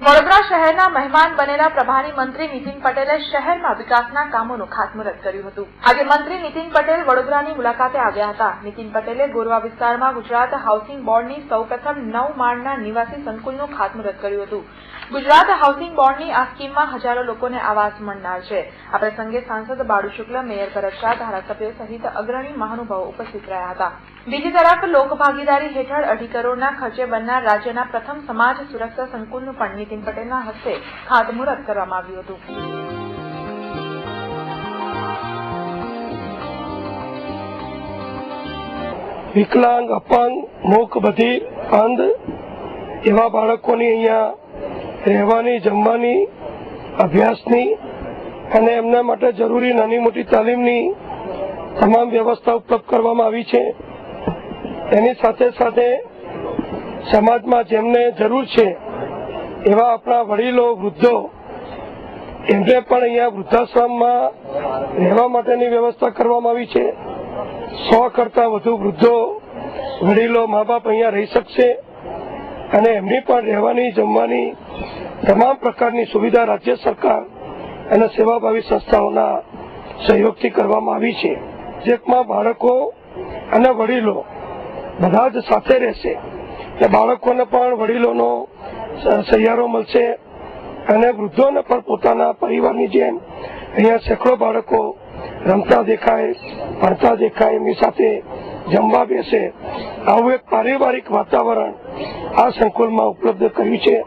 વડોદરા શહેરના મહેમાન બનેલા પ્રભારી મંત્રી નીતિન પટેલે શહેરમાં વિકાસના કામોનું ખાતમુહૂર્ત કર્યું હતું। આજે મંત્રી નીતિન પટેલ વડોદરાની મુલાકાતે આવ્યા હતા। નીતિન પટેલે ગોરવા વિસ્તારમાં ગુજરાત હાઉસિંગ બોર્ડની સૌપ્રથમ 9 માળના નિવાસી સંકુલનું ખાતમુહૂર્ત કર્યું હતું। ગુજરાત હાઉસિંગ બોર્ડની આ સ્કીમમાં હજારો લોકોને આવાસ મળનાર છે। આ પ્રસંગે સાંસદ બાળુ શુક્લ, મેયર ભરત શાહ, ધારાસભ્યો સહિત અગ્રણી મહાનુભાવો ઉપસ્થિત રહ્યા હતા। બીજી તરફ લોકભાગીદારી હેઠળ 2.5 કરોડના ખર્ચે બનનાર રાજ્યના પ્રથમ સમાજ સુરક્ષા સંકુલનું પણ નીતિન પટેલના હસ્તે ખાતમુહૂર્ત કરવામાં આવ્યું હતું। વિકલાંગ, અપંગ, મૂક, બધિર, અંધ એવા બાળકોની અહીંયા રહેવાની, જમવાની, અભ્યાસની અને એમના માટે જરૂરી નાની મોટી તાલીમની તમામ વ્યવસ્થા ઉપલબ્ધ કરવામાં આવી છે। એની સાથે સાથે સમાજમાં જેમને જરૂર છે એવા આપણા વડીલો, વૃદ્ધો, એમને પણ અહીંયા વૃદ્ધાશ્રમમાં રહેવા માટેની વ્યવસ્થા કરવામાં આવી છે। 100 કરતાં વધુ વૃદ્ધો, વડીલો, મા બાપ અહીંયા રહી શકશે અને એમની પણ રહેવાની, જમવાની તમામ પ્રકારની સુવિધા રાજ્ય સરકાર અને સેવાભાવી સંસ્થાઓના સહયોગથી કરવામાં આવી છે। જેમાં બાળકો અને વડીલો બધા જ સાથે રહેશે એટલે બાળકોને પણ વડીલોનો સહિયારો મળશે અને વૃદ્ધોને પણ પોતાના પરિવારની જેમ અહીંયા સેંકડો બાળકો રમતા દેખાય, ભણતા દેખાય, એમની સાથે જમવા બેસે, આવું એક પારિવારિક વાતાવરણ આ સંકુલમાં ઉપલબ્ધ કર્યું છે।